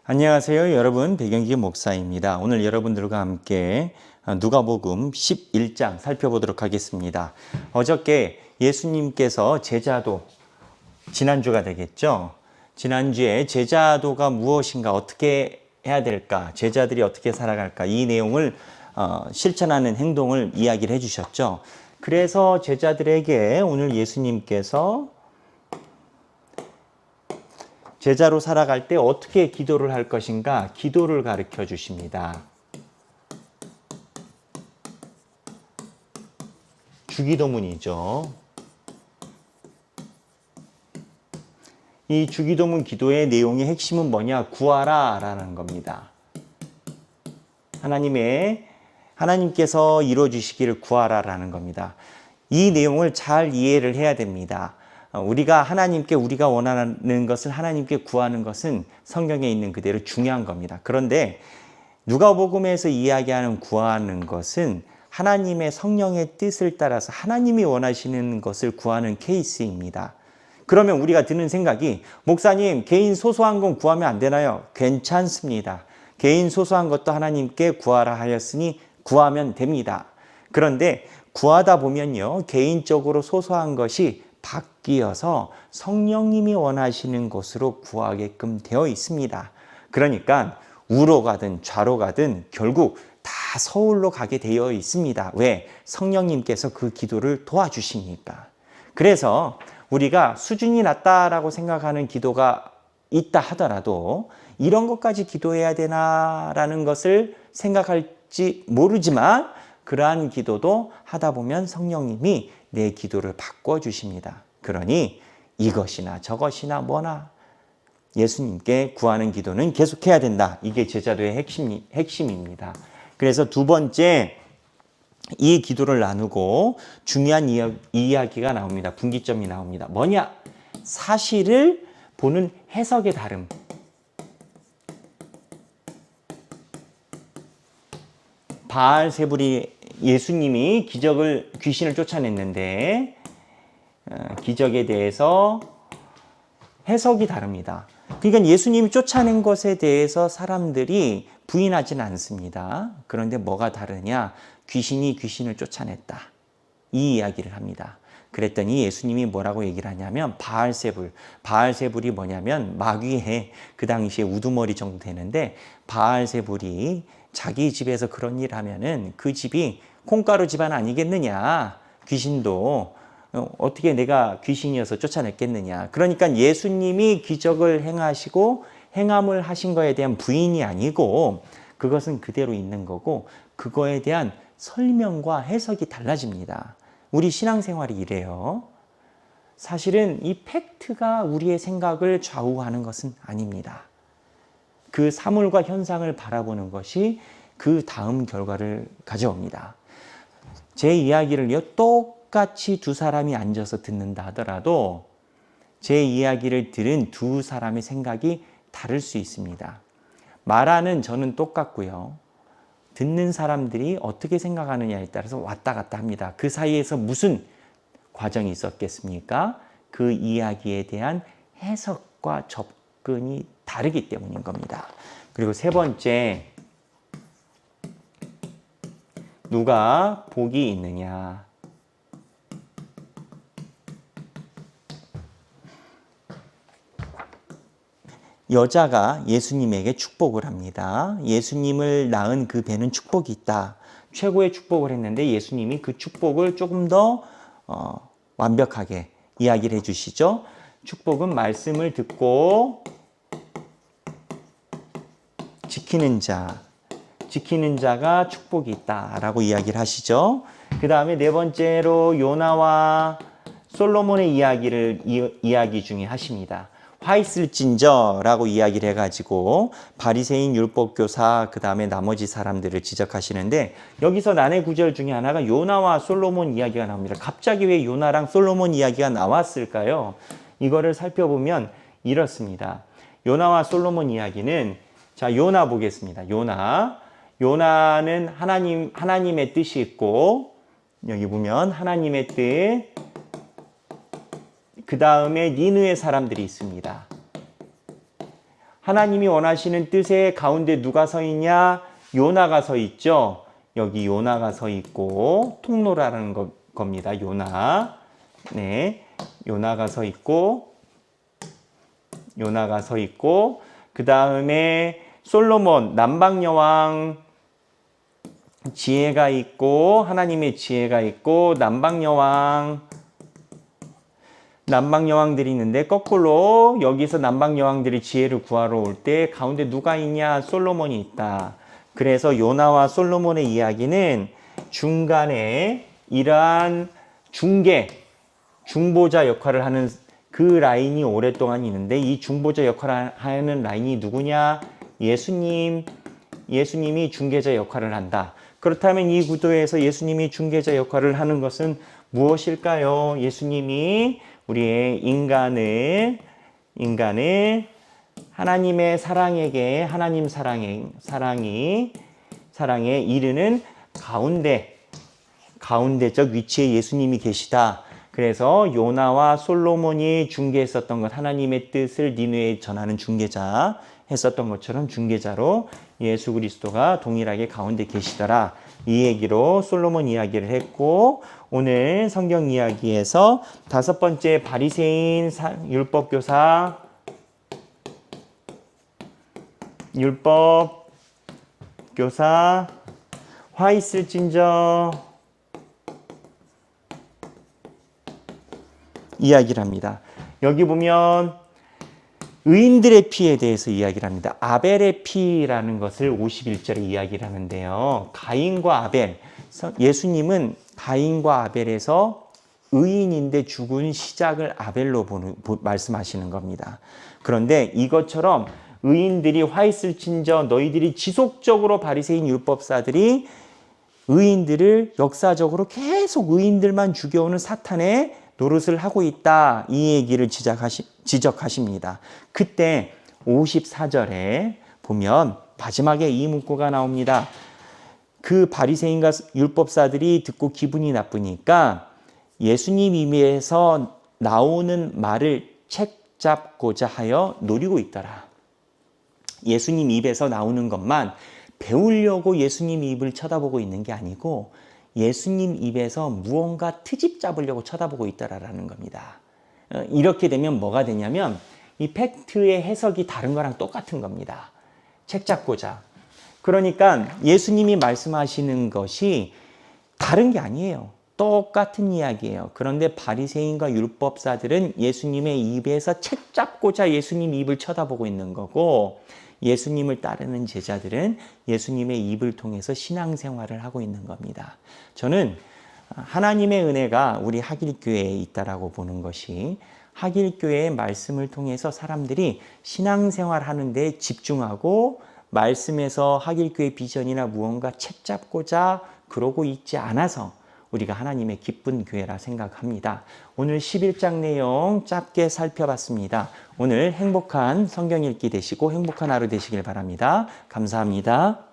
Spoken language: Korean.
안녕하세요. 여러분, 백영기 목사입니다. 오늘 여러분들과 함께 누가복음 11장 살펴보도록 하겠습니다. 어저께 예수님께서 제자도, 지난주가 되겠죠? 지난주에 제자도가 무엇인가, 어떻게 해야 될까, 제자들이 어떻게 살아갈까, 이 내용을 실천하는 행동을 이야기를 해주셨죠. 그래서 제자들에게 오늘 예수님께서 제자로 살아갈 때 어떻게 기도를 할 것인가, 기도를 가르쳐 주십니다. 주기도문이죠. 이 주기도문 기도의 내용의 핵심은 뭐냐? 구하라 라는 겁니다. 하나님께서 이루어주시기를 구하라 라는 겁니다. 이 내용을 잘 이해를 해야 됩니다. 우리가 원하는 것을 하나님께 구하는 것은 성경에 있는 그대로 중요한 겁니다. 그런데 누가복음에서 이야기하는 구하는 것은 하나님의 성령의 뜻을 따라서 하나님이 원하시는 것을 구하는 케이스입니다. 그러면 우리가 드는 생각이, 목사님, 개인 소소한 건 구하면 안 되나요? 괜찮습니다. 개인 소소한 것도 하나님께 구하라 하였으니 구하면 됩니다. 그런데 구하다 보면요, 개인적으로 소소한 것이 바뀌어서 성령님이 원하시는 것으로 구하게끔 되어 있습니다. 그러니까 우로 가든 좌로 가든 결국 다 서울로 가게 되어 있습니다. 왜? 성령님께서 그 기도를 도와주시니까. 그래서 우리가 수준이 낮다라고 생각하는 기도가 있다 하더라도 이런 것까지 기도해야 되나라는 것을 생각할지 모르지만, 그러한 기도도 하다 보면 성령님이 내 기도를 바꿔주십니다. 그러니 이것이나 저것이나 뭐나 예수님께 구하는 기도는 계속해야 된다. 이게 제자도의 핵심입니다. 그래서 두 번째, 이 기도를 나누고 중요한 이야기가 나옵니다. 분기점이 나옵니다. 뭐냐? 사실을 보는 해석의 다름. 바알세불이 예수님이 귀신을 쫓아냈는데 기적에 대해서 해석이 다릅니다. 그러니까 예수님이 쫓아낸 것에 대해서 사람들이 부인하지는 않습니다. 그런데 뭐가 다르냐? 귀신이 귀신을 쫓아냈다, 이 이야기를 합니다. 그랬더니 예수님이 뭐라고 얘기를 하냐면, 바알세불이 뭐냐면 마귀의 그 당시에 우두머리 정도 되는데, 바알세불이 자기 집에서 그런 일 하면은 그 집이 콩가루 집안 아니겠느냐, 귀신도 어떻게 내가 귀신이어서 쫓아냈겠느냐. 그러니까 예수님이 기적을 행하시고 행함을 하신 거에 대한 부인이 아니고, 그것은 그대로 있는 거고, 그거에 대한 설명과 해석이 달라집니다. 우리 신앙생활이 이래요. 사실은 이 팩트가 우리의 생각을 좌우하는 것은 아닙니다. 그 사물과 현상을 바라보는 것이 그 다음 결과를 가져옵니다. 제 이야기를요, 똑같이 두 사람이 앉아서 듣는다 하더라도 제 이야기를 들은 두 사람의 생각이 다를 수 있습니다. 말하는 저는 똑같고요, 듣는 사람들이 어떻게 생각하느냐에 따라서 왔다 갔다 합니다. 그 사이에서 무슨 과정이 있었겠습니까? 그 이야기에 대한 해석과 접근이 다르기 때문인 겁니다. 그리고 세 번째, 누가 복이 있느냐? 여자가 예수님에게 축복을 합니다. 예수님을 낳은 그 배는 축복이 있다. 최고의 축복을 했는데 예수님이 그 축복을 조금 더 완벽하게 이야기를 해주시죠. 축복은 말씀을 듣고 지키는 자가 축복이 있다라고 이야기를 하시죠. 그 다음에 네 번째로 요나와 솔로몬의 이야기 중에 하십니다. 화 있을진저라고 이야기를 해가지고 바리새인 율법교사, 그 다음에 나머지 사람들을 지적하시는데, 여기서 난해 구절 중에 하나가 요나와 솔로몬 이야기가 나옵니다. 갑자기 왜 요나랑 솔로몬 이야기가 나왔을까요? 이거를 살펴보면 이렇습니다. 요나와 솔로몬 이야기는, 자, 요나 보겠습니다. 요나는 하나님의 뜻이 있고, 여기 보면 하나님의 뜻, 그 다음에 니느웨 사람들이 있습니다. 하나님이 원하시는 뜻의 가운데 누가 서 있냐? 요나가 서 있죠. 여기 요나가 서 있고 통로라는 겁니다. 요나. 네. 요나가 서 있고 그 다음에 솔로몬 남방여왕 지혜가 있고 하나님의 지혜가 있고 남방여왕들이 있는데 거꾸로 여기서 남방여왕들이 지혜를 구하러 올 때 가운데 누가 있냐? 솔로몬이 있다. 그래서 요나와 솔로몬의 이야기는 중간에 이러한 중보자 역할을 하는 그 라인이 오랫동안 있는데 이 중보자 역할을 하는 라인이 누구냐? 예수님이 중개자 역할을 한다. 그렇다면 이 구도에서 예수님이 중개자 역할을 하는 것은 무엇일까요? 예수님이 우리의 인간을 하나님의 사랑에게 하나님 사랑에 이르는 가운데적 위치에 예수님이 계시다. 그래서 요나와 솔로몬이 중개했었던 것, 하나님의 뜻을 니느웨에 전하는 중개자 했었던 것처럼 중개자로 예수 그리스도가 동일하게 가운데 계시더라. 이 얘기로 솔로몬 이야기를 했고, 오늘 성경 이야기에서 5번째 바리새인 율법교사 화 있을진저 이야기를 합니다. 여기 보면 의인들의 피에 대해서 이야기를 합니다. 아벨의 피라는 것을 51절에 이야기를 하는데요. 가인과 아벨, 예수님은 가인과 아벨에서 의인인데 죽은 시작을 아벨로 말씀하시는 겁니다. 그런데 이것처럼 의인들이 화 있을진저 너희들이 지속적으로 바리새인 율법사들이 의인들을 역사적으로 계속 의인들만 죽여오는 사탄의 노릇을 하고 있다. 이 얘기를 지적하십니다. 그때 54절에 보면 마지막에 이 문구가 나옵니다. 그 바리새인과 율법사들이 듣고 기분이 나쁘니까 예수님 입에서 나오는 말을 책잡고자 하여 노리고 있더라. 예수님 입에서 나오는 것만 배우려고 예수님 입을 쳐다보고 있는 게 아니고 예수님 입에서 무언가 트집 잡으려고 쳐다보고 있다라는 겁니다. 이렇게 되면 뭐가 되냐면 이 팩트의 해석이 다른 거랑 똑같은 겁니다. 책 잡고자. 그러니까 예수님이 말씀하시는 것이 다른 게 아니에요. 똑같은 이야기예요. 그런데 바리새인과 율법사들은 예수님의 입에서 책 잡고자 예수님 입을 쳐다보고 있는 거고 예수님을 따르는 제자들은 예수님의 입을 통해서 신앙생활을 하고 있는 겁니다. 저는 하나님의 은혜가 우리 하길교회에 있다라고 보는 것이 하길교회의 말씀을 통해서 사람들이 신앙생활 하는 데 집중하고 말씀에서 하길교회 비전이나 무언가 책 잡고자 그러고 있지 않아서 우리가 하나님의 기쁜 교회라 생각합니다. 오늘 11장 내용 짧게 살펴봤습니다. 오늘 행복한 성경 읽기 되시고 행복한 하루 되시길 바랍니다. 감사합니다.